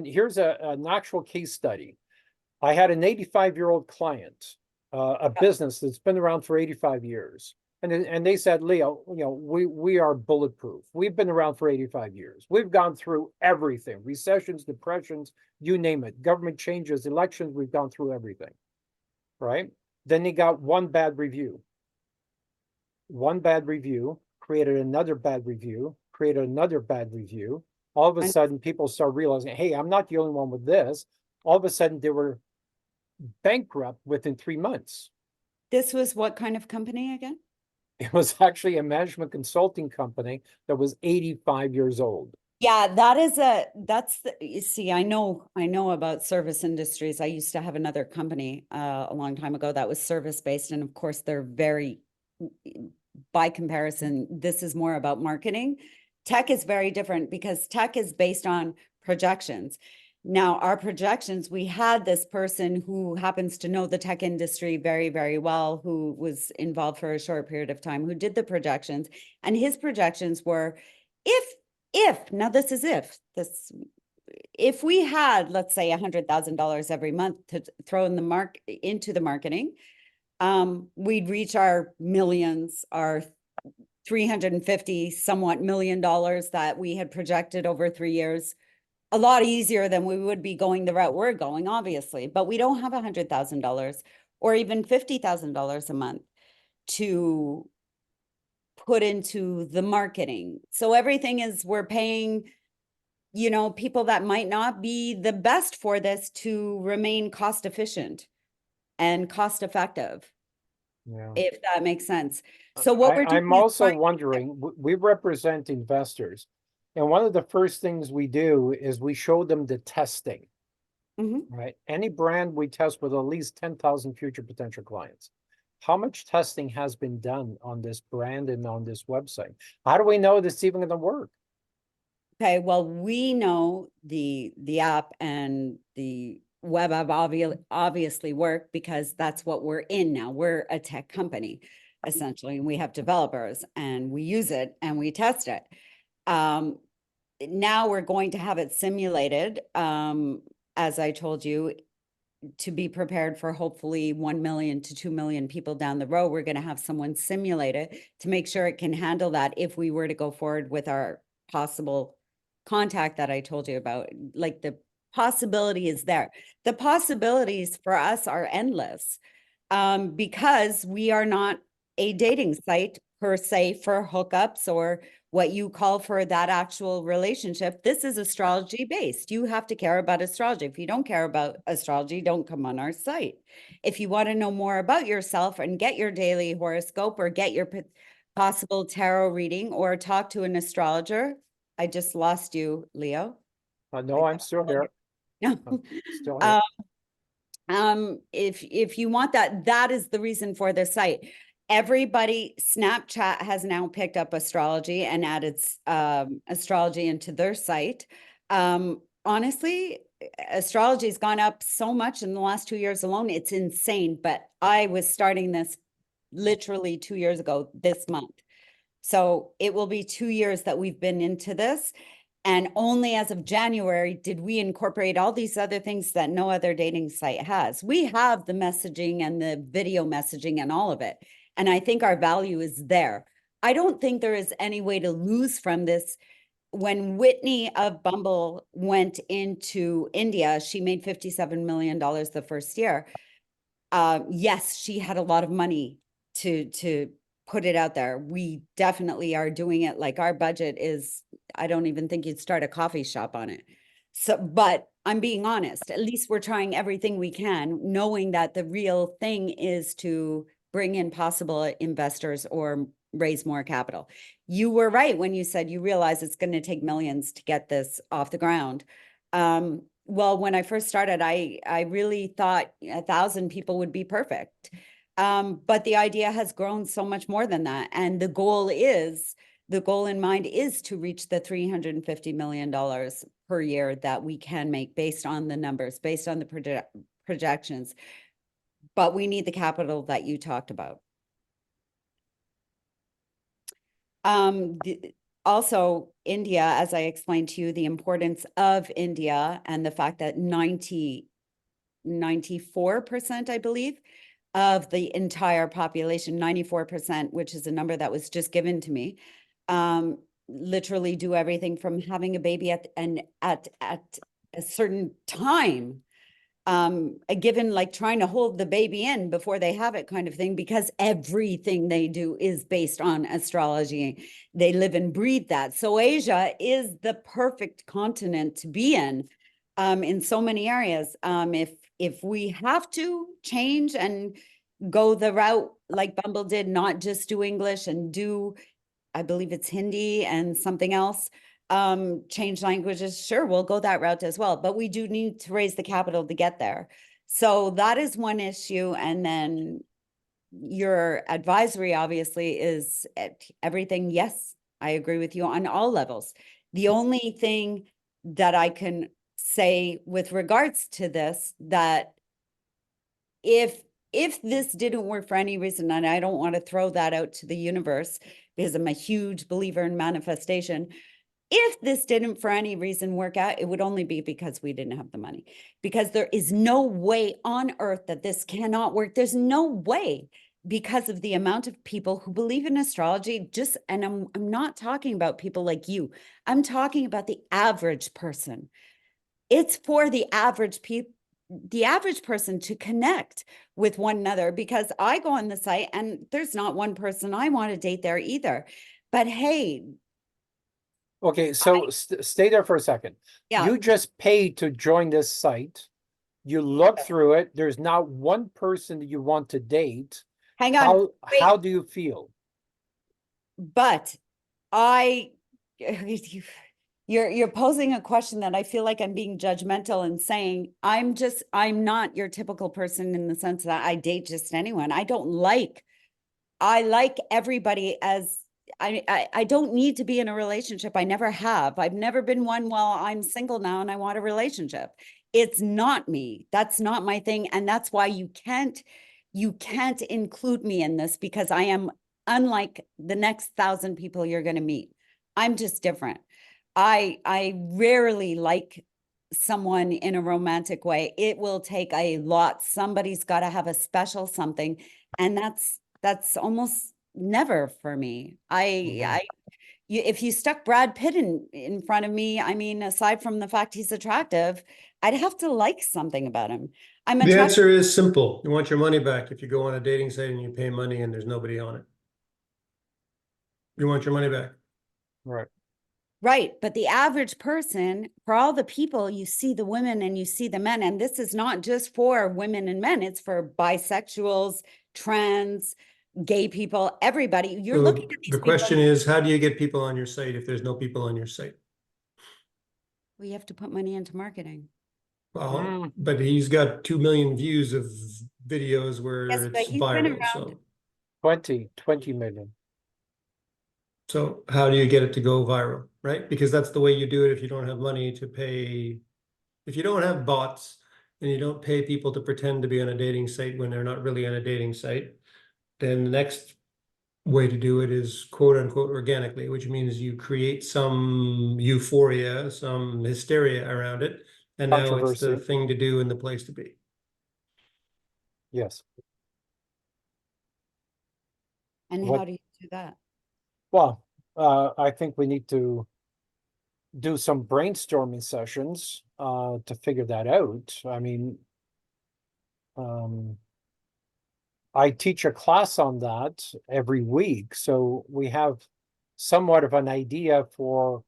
here's an actual case study. I had an 85-year-old client, a business that's been around for 85 years. And they said, Leo, you know, we are bulletproof. We've been around for 85 years. We've gone through everything, recessions, depressions, you name it, government changes, elections, we've gone through everything, right? Then he got one bad review. One bad review created another bad review, created another bad review. All of a And- sudden, people start realizing, hey, I'm not the only one with this. All of a sudden, they were bankrupt within 3 months. this was what kind of company again? It was actually a management consulting company that was 85 years old. Yeah, you see, I know about service industries. I used to have another company a long time ago that was service based. And of course, they're very, by comparison, this is more about marketing. Tech is very different because tech is based on projections. Now, our projections, we had this person who happens to know the tech industry very, very well, who was involved for a short period of time, who did the projections. And his projections were, now this is if we had, let's say, $100,000 every month to throw in into the marketing, we'd reach our millions, our 350 somewhat million dollars that we had projected over 3 years, a lot easier than we would be going the route we're going, obviously. But we don't have $100,000 or even $50,000 a month to put into the marketing. So everything is, we're paying, you know, people that might not be the best for this to remain cost efficient and cost effective, Yeah. if that makes sense. So what we're doing I'm is also finding- wondering, we represent investors. And one of the first things we do is we show them the testing, Mhm. right? Any brand we test with at least 10,000 future potential clients. How much testing has been done on this brand and on this website? How do we know this is even going to work? Okay, well, we know the app and the web app obviously work because that's what we're in now. We're a tech company, essentially, and we have developers and we use it and we test it. Now we're going to have it simulated, as I told you, to be prepared for hopefully 1 million to 2 million people down the road. We're going to have someone simulate it to make sure it can handle that if we were to go forward with our possible contact that I told you about. Like, the possibility is there. The possibilities for us are endless, because we are not a dating site per se for hookups or what you call for that actual relationship. This is astrology based. You have to care about astrology. If you don't care about astrology, don't come on our site. If you want to know more about yourself and get your daily horoscope or get your possible tarot reading or talk to an astrologer. I just lost you, Leo. No, I'm still here. No. Still here. If you want that, that is the reason for the site. Everybody, Snapchat has now picked up astrology and added astrology into their site. Honestly, astrology's gone up so much in the last 2 years alone. It's insane. But I was starting this literally 2 years ago this month. So it will be 2 years that we've been into this. And only as of January did we incorporate all these other things that no other dating site has. We have the messaging and the video messaging and all of it. And I think our value is there. I don't think there is any way to lose from this. When Whitney of Bumble went into India, she made $57 million the first year. Yes, she had a lot of money to put it out there. We definitely are doing it. Like our budget is, I don't even think you'd start a coffee shop on it. So, but I'm being honest, at least we're trying everything we can, knowing that the real thing is to bring in possible investors or raise more capital. You were right when you said you realize it's going to take millions to get this off the ground. Well, when I first started, I really thought 1,000 people would be perfect. But the idea has grown so much more than that. And the goal in mind is to reach the $350 million per year that we can make based on the numbers, based on the projections. But we need the capital that you talked about. Also, India, as I explained to you, the importance of India and the fact that 94%, I believe, of the entire population, 94%, which is a number that was just given to me, literally do everything from having a baby at a certain time, given like trying to hold the baby in before they have it kind of thing, because everything they do is based on astrology. They live and breathe that. So Asia is the perfect continent to be in so many areas. If we have to change and go the route like Bumble did, not just do English and do, I believe it's Hindi and something else, change languages, sure, we'll go that route as well. But we do need to raise the capital to get there. So that is one issue. And then your advisory obviously is everything. Yes, I agree with you on all levels. The only thing that I can say with regards to this, that if this didn't work for any reason, and I don't want to throw that out to the universe because I'm a huge believer in manifestation, if this didn't for any reason work out, it would only be because we didn't have the money, because there is no way on earth that this cannot work. There's no way, because of the amount of people who believe in astrology. And I'm not talking about people like you. I'm talking about the average person. It's for the average person to connect with one another, because I go on the site and there's not one person I want to date there either. But hey. Okay, so stay there for a second. Yeah. You just paid to join this site. You look through it. There's not one person that you want to date. Hang on. How do you feel? But you're posing a question that I feel like I'm being judgmental and saying I'm not your typical person in the sense that I date just anyone. I like everybody as I don't need to be in a relationship. I never have. I've never been one. Well, I'm single now and I want a relationship. It's not me. That's not my thing. And that's why you can't include me in this, because I am unlike the next 1,000 people you're going to meet. I'm just different. I rarely like someone in a romantic way. It will take a lot. Somebody's got to have a special something. And that's almost never for me. If you stuck Brad Pitt in front of me, I mean, aside from the fact he's attractive, I'd have to like something about him. The answer is simple. You want your money back if you go on a dating site and you pay money and there's nobody on it. You want your money back. Right. Right. But the average person, for all the people, you see the women and you see the men. And this is not just for women and men. It's for bisexuals, trans, gay people, everybody. You're looking at these the question is, how do you get people on your site if there's no people on your site? Well, you have to put money into marketing. Well, Mm. but he's got 2 million views of videos where Yes, but it's he's been viral, around. 20 million. so how do you get it to go viral, right? Because that's the way you do it if you don't have money to pay, if you don't have bots and you don't pay people to pretend to be on a dating site when they're not really on a dating site, then the next way to do it is quote unquote organically, which means you create some euphoria, some hysteria around it, and now it's the Controversy. thing to do and the place to be. Yes. And What- how do you do that? Well, I think we need to do some brainstorming sessions to figure that out. I mean, I teach a class on that every week, so we have somewhat of an idea for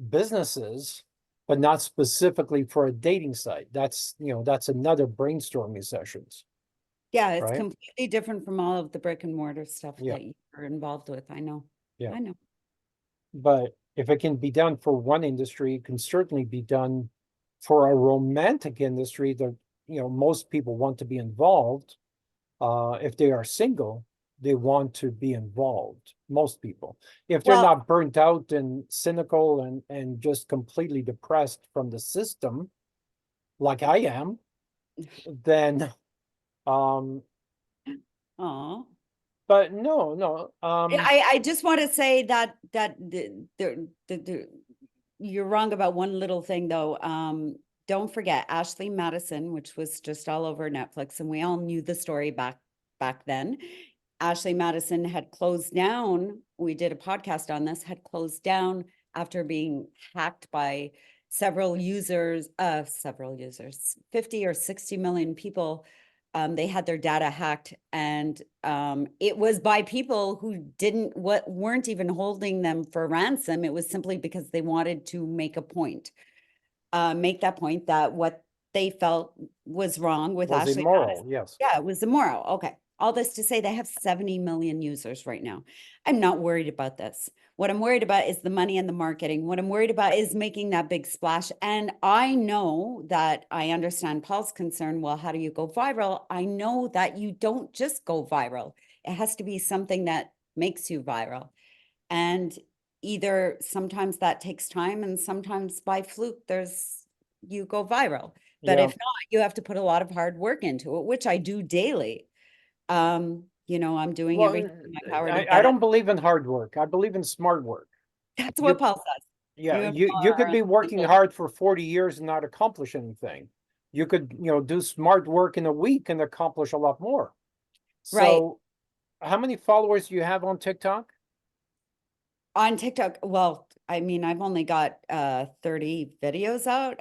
businesses, but not specifically for a dating site. That's, that's another brainstorming sessions. Yeah, it's Right. completely different from all of the brick and mortar stuff Yeah. that you are involved with. I know. Yeah. I know. But if it can be done for one industry, it can certainly be done for a romantic industry that, most people want to be involved. If they are single, they want to be involved, most people. If they're Well- not burnt out and cynical and just completely depressed from the system, like I am, then, Oh. but no, I just want to say that you're wrong about one little thing though. Don't forget Ashley Madison, which was just all over Netflix, and we all knew the story back then. Ashley Madison had closed down. We did a podcast on this, had closed down after being hacked by several users, 50 or 60 million people. They had their data hacked, and it was by people who weren't even holding them for ransom. It was simply because they wanted to make a point, make that point that what they felt was wrong with was Ashley immoral, Madison. yes. Yeah, it was immoral. Okay. All this to say they have 70 million users right now. I'm not worried about this. What I'm worried about is the money and the marketing. What I'm worried about is making that big splash. And I know that I understand Paul's concern. Well, how do you go viral? I know that you don't just go viral. It has to be something that makes you viral. And either sometimes that takes time and sometimes by fluke, you go viral. But Yeah. if not, you have to put a lot of hard work into it, which I do daily. I'm doing Well, everything in my power to I get don't it. believe in hard work. I believe in smart work. That's what Paul says. Yeah, have you could more be working people. hard for 40 years and not accomplish anything. You could, do smart work in a week and accomplish a lot more. Right. So, how many followers do you have on TikTok? On TikTok, well, I mean, I've only got 30 videos out.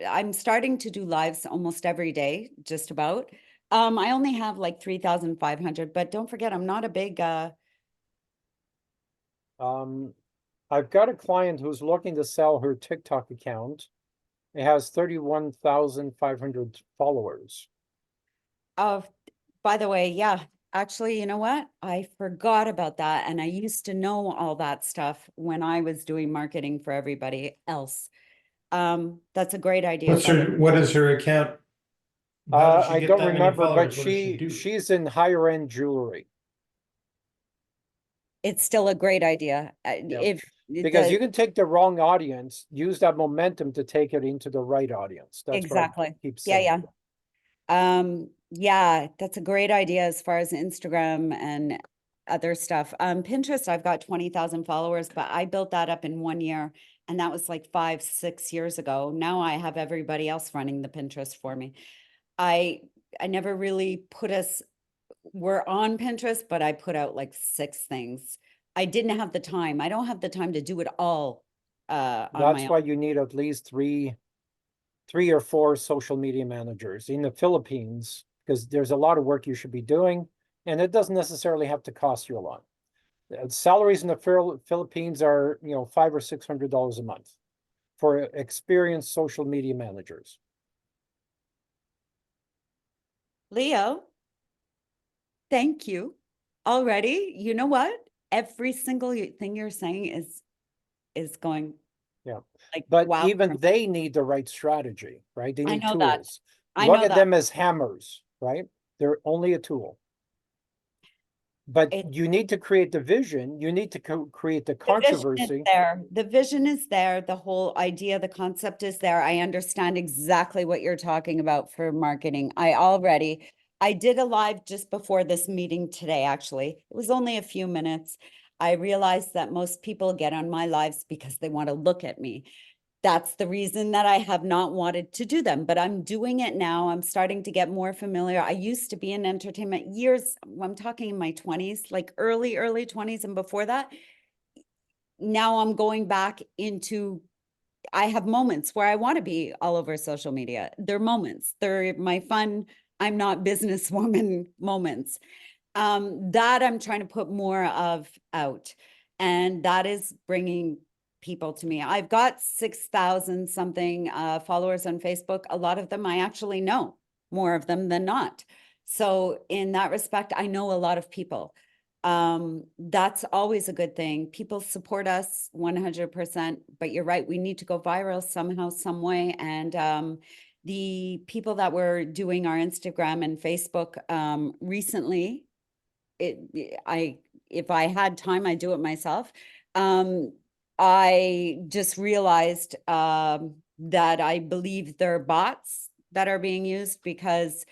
I'm starting to do lives almost every day, just about. I only have like 3,500, but don't forget, I'm not a big I've got a client who's looking to sell her TikTok account. It has 31,500 followers. by the way, yeah, actually, you know what? I forgot about that. And I used to know all that stuff when I was doing marketing for everybody else. That's a great idea. What is her account? How did she I get don't that many remember, but followers? What does she do? she's in higher end jewelry. It's still a great idea. If Because you can take the wrong audience, use that momentum to take it into the right audience. That's exactly. what I keep Yeah, saying. yeah, that's a great idea as far as Instagram and other stuff. Pinterest, I've got 20,000 followers, but I built that up in 1 year, and that was like 5-6 years ago. Now I have everybody else running the Pinterest for me. I never really we're on Pinterest, but I put out like 6 things. I didn't have the time. I don't have the time to do it all on my That's own. why you need at least three or four social media managers in the Philippines, because there's a lot of work you should be doing, and it doesn't necessarily have to cost you a lot. Salaries in the Philippines are, $500 or $600 a month for experienced social media managers. Leo, thank you already. You know what? Every single thing you're saying is going Yeah. Like, But wow. even they need the right strategy, right? They I need know that. tools. I Look know at that. them as hammers, right? They're only a tool. But It- you need to create the vision. You need to create the The vision is controversy. there. The vision is there. The whole idea, the concept is there. I understand exactly what you're talking about for marketing. I did a live just before this meeting today, actually. It was only a few minutes. I realized that most people get on my lives because they want to look at me. That's the reason that I have not wanted to do them, but I'm doing it now. I'm starting to get more familiar. I used to be in entertainment years. I'm talking in my 20s, like early 20s and before that. Now I'm going back into, I have moments where I want to be all over social media. They're moments. They're my fun, I'm not businesswoman moments. That I'm trying to put more of out. And that is bringing people to me. I've got 6,000 something followers on Facebook. A lot of them I actually know, more of them than not. So in that respect, I know a lot of people. That's always a good thing. People support us 100%, but you're right. We need to go viral somehow, some way. And the people that were doing our Instagram and Facebook recently, if I had time, I'd do it myself. I just realized that I believe they're bots that are being used because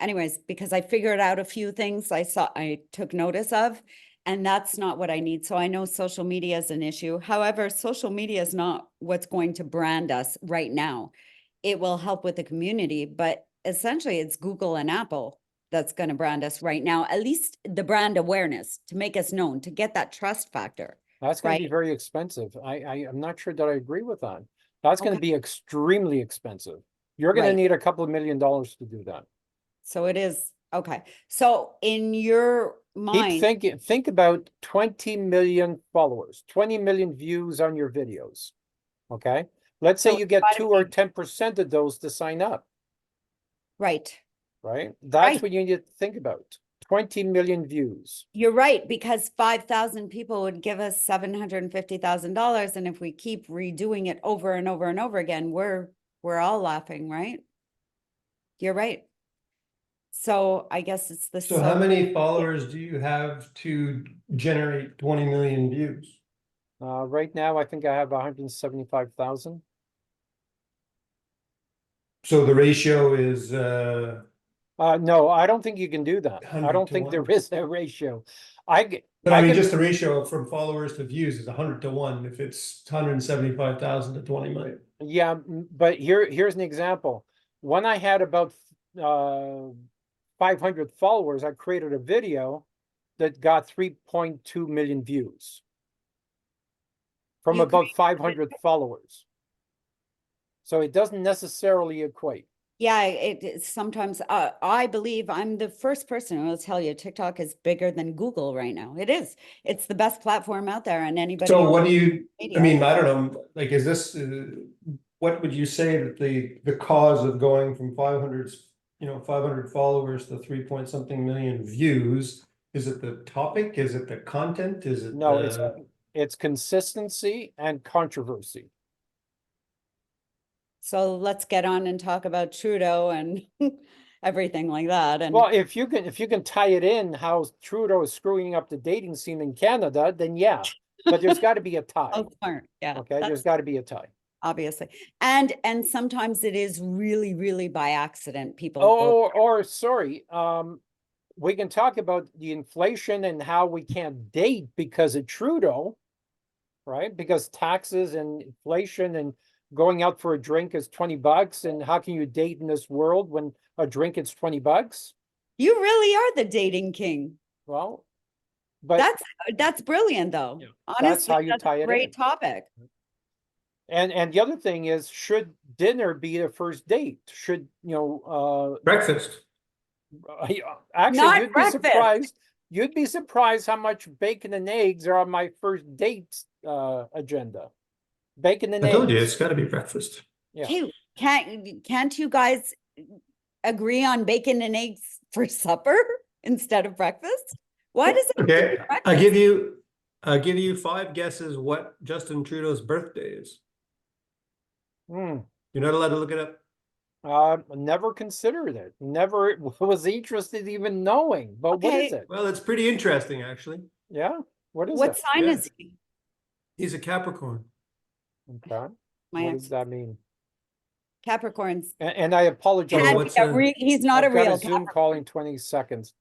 anyways, because I figured out a few things I took notice of, and that's not what I need. So I know social media is an issue. However, social media is not what's going to brand us right now. It will help with the community, but essentially it's Google and Apple that's going to brand us right now, at least the brand awareness to make us known, to get that trust factor. That's going to be Right. very expensive. I'm not sure that I agree with that. That's going to Okay. be extremely expensive. You're going to Right. need a couple of $1 million to do that. So it is, okay. So in your Keep mind, thinking, think about 20 million followers, 20 million views on your videos. Okay. Let's say so you get try to 2 or be- 10% of those to sign up, right. right? That's Right. what you need to think about. 20 million views. You're right, because 5,000 people would give us $750,000. And if we keep redoing it over and over and over again, we're all laughing, right? You're right. So I guess it's the So how many followers do you have to generate 20 million views? Right now, I think I have 175,000. So the ratio is No, I don't think you can do that. I 100 don't to think there 1. is a ratio. I But I mean, can- just the ratio from followers to views is 100 to 1 if it's 175,000 to 20 million. Yeah, but here's an example. When I had about 500 followers, I created a video that got 3.2 million views from You about 500 followers. So it doesn't necessarily equate. Yeah, it sometimes, I believe I'm the first person who will tell you TikTok is bigger than Google right now. It is. It's the best platform out there, and anybody. So what do you, I media. mean, I don't know, like, is this, what would you say that the cause of going from 500, 500 followers to 3 point something million views? Is it the topic? Is it the content? Is it No, the? it's consistency and controversy. So let's get on and talk about Trudeau and everything like that. And Well, if you can tie it in how Trudeau is screwing up the dating scene in Canada, then yeah. But there's got to be a tie. oh, smart. Yeah, Okay, there's that's got to be a tie. obviously. And sometimes it is really, really by accident. People go, Or sorry, we can talk about the inflation and how we can't date because of Trudeau, right? Because taxes and inflation and going out for a drink is $20, and how can you date in this world when a drink is $20? you really are the dating king. Well, but That's brilliant though. Yeah. Honestly, That's how you tie a it great in. topic. And the other thing is, should dinner be the first date? Should Breakfast. actually Not you'd breakfast. be surprised. You'd be surprised how much bacon and eggs are on my first date agenda. Bacon and I told you, eggs. it's gotta be breakfast. Yeah. Hey, can't you guys agree on bacon and eggs for supper instead of breakfast? Why does it have to be Okay, I breakfast? give you, I'll give you 5 guesses what Justin Trudeau's birthday is. Hmm. You're not allowed to look it up. Never considered it. Never was interested even knowing. But what is Okay. it? Well, it's pretty interesting, actually. Yeah. What is What it? sign Yeah. is he? He's a Capricorn. Okay. My What ex does that mean? Capricorns. And I apologize. Can't what's be a a- re- he's not I've a got real a Zoom call in 20 seconds.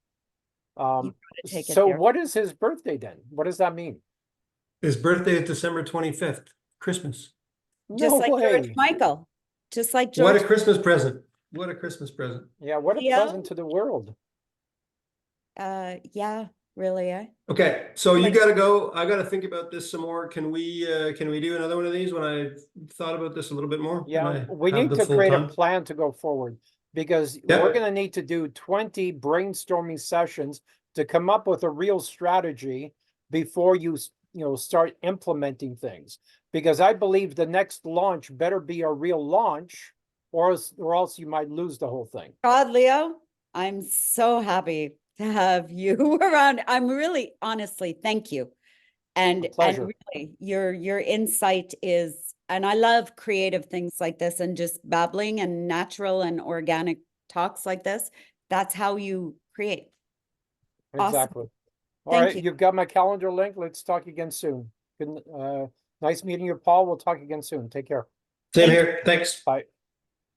take it So there. what is his birthday then? What does that mean? His birthday is December 25th, Christmas. Just No like way. George Michael. Just like What a George. Christmas present. What a Christmas present. Yeah, what a Leo? present to the world. Yeah, really, eh? Okay, so you Like- gotta go. I gotta think about this some more. Can we do another one of these when I've thought about this a little bit more? Yeah, When I we have need the to full create a time? plan to go forward because Yep. we're gonna need to do 20 brainstorming sessions to come up with a real strategy before you start implementing things. Because I believe the next launch better be a real launch, or else you might lose the whole thing. God, Leo, I'm so happy to have you around. I'm really, honestly, thank you. And pleasure. really, your insight is, and I love creative things like this and just babbling and natural and organic talks like this. That's how you create. Awesome. Exactly. All Thank right, you. you've got my calendar link. Let's talk again soon. Good, nice meeting you, Paul. We'll talk again soon. Take care. Same Thank here. Thanks. Bye.